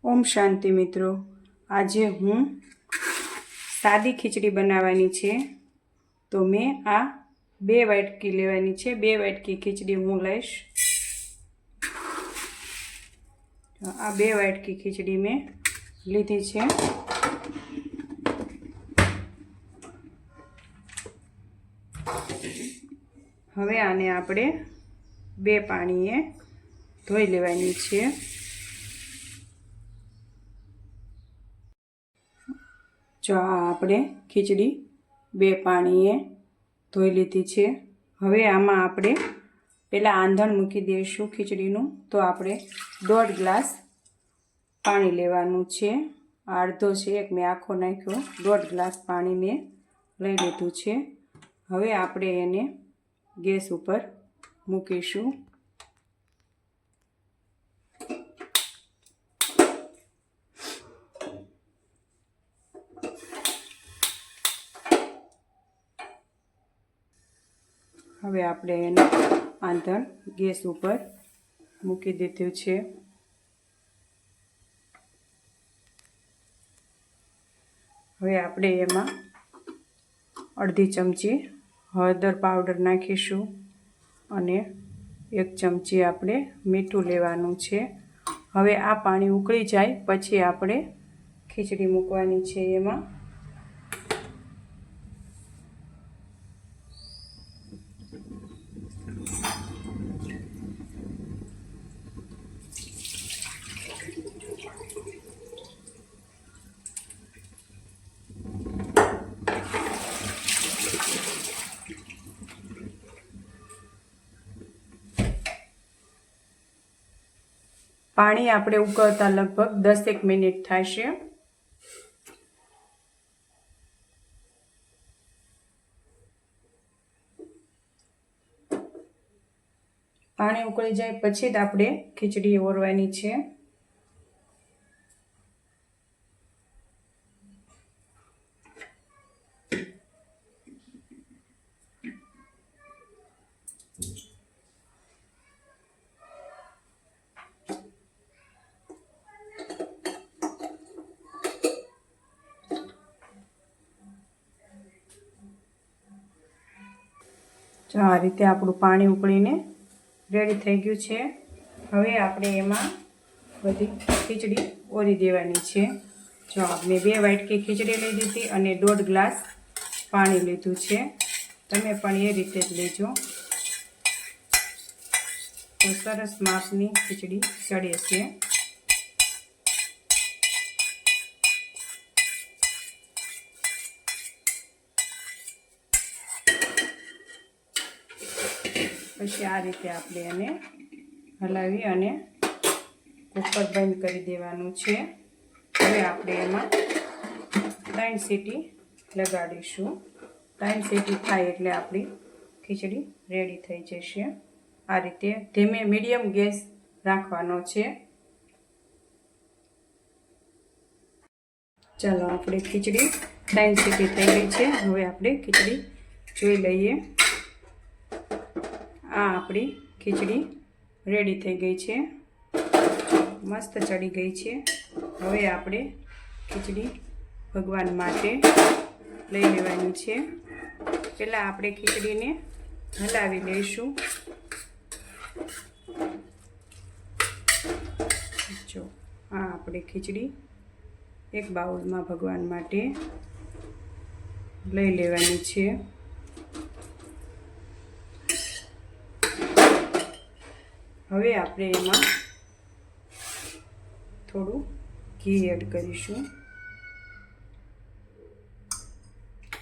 ओम शांति मित्रों, आज हूँ सादी खीचड़ी बनावानी छे। तो मैं आ 2 वाटकी लेवानी छे। 2 वाटकी खीचड़ी हूँ लईश। आ 2 वाटकी खीचड़ी में लीधी छे। हवे आने आपणे 2 पाणीए धोई लेवानी छे। जो आपणे खीचड़ी 2 पाणीए धोई लीधी छे। हवे आमां आपणे पहेला आंधण मूकी दईशुं खीचड़ीनुं। तो आपणे 1.5 ग्लास पाणी लेवानुं छे। अर्धो छे एक मैं आखो नाख्यो। 1.5 ग्लास पाणी में लई लीधुं छे। हवे आपणे एने गैस उपर मूकीशुं। हवे आपणे एने आंधण गैस उपर मूकी दीधुं छे। हवे आपणे एमां अर्धी चमची हळदर पाउडर नाखीशुं अने 1 चमची आपणे मीठुं लेवानुं छे। हवे आ पाणी उकळी जाय पछी आपणे खीचड़ी मूकवानी छे। एमां पाणी आपणे उकळता लगभग 10 मिनिट थशे। पाणी उकळी जाय पछी ज आपणे खीचड़ी ओरवानी छे। जो आ रीते आपणुं पाणी उकळीने रेडी थई गयुं छे। हवे आपणे एमां बधी खीचड़ी ओरी देवानी छे। जो आपणे 2 वाटकी खीचड़ी लई दीधी अने 1.5 ग्लास पाणी लीधुं छे। तमे पण ए रीते ज लेजो तो सरस मापनी खीचड़ी चढ़े छे। पछी आ रीते आपणे एने हलावी अने कुकर बंद करी देवानुं छे। हवे आपणे एमां 3 सीटी लगाडीशुं। 3 सीटी थाय एटले आपणी खीचड़ी रेडी थई जशे। आ रीते धीमे मीडियम गैस राखवानो छे। चलो आपणी खीचड़ी 3 सीटी थई गई छे। हवे आपणे खीचड़ी जोई लईए। आ आपणी खीचड़ी रेडी थई गई छे। मस्त चढ़ी गई छे। हवे आपणे खीचड़ी भगवान माटे लई लेवानी छे। पहेला आपणे खीचड़ीने हलावी लईशुं। जो आ आपणे खीचड़ी एक बाउल में भगवान माटे लई लेवानी छे। हवे आपणे एमां थोड़ुं घी एड करीशुं।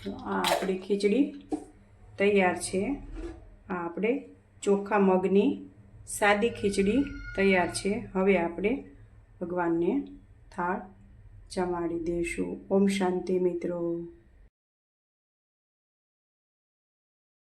आ आपणी खीचड़ी तैयार छे। आ आपणे चोखा मगनी सादी खीचड़ी तैयार छे। हवे आपणे भगवान ने थाळ जमाड़ी देशुं। ओम शांति मित्रों।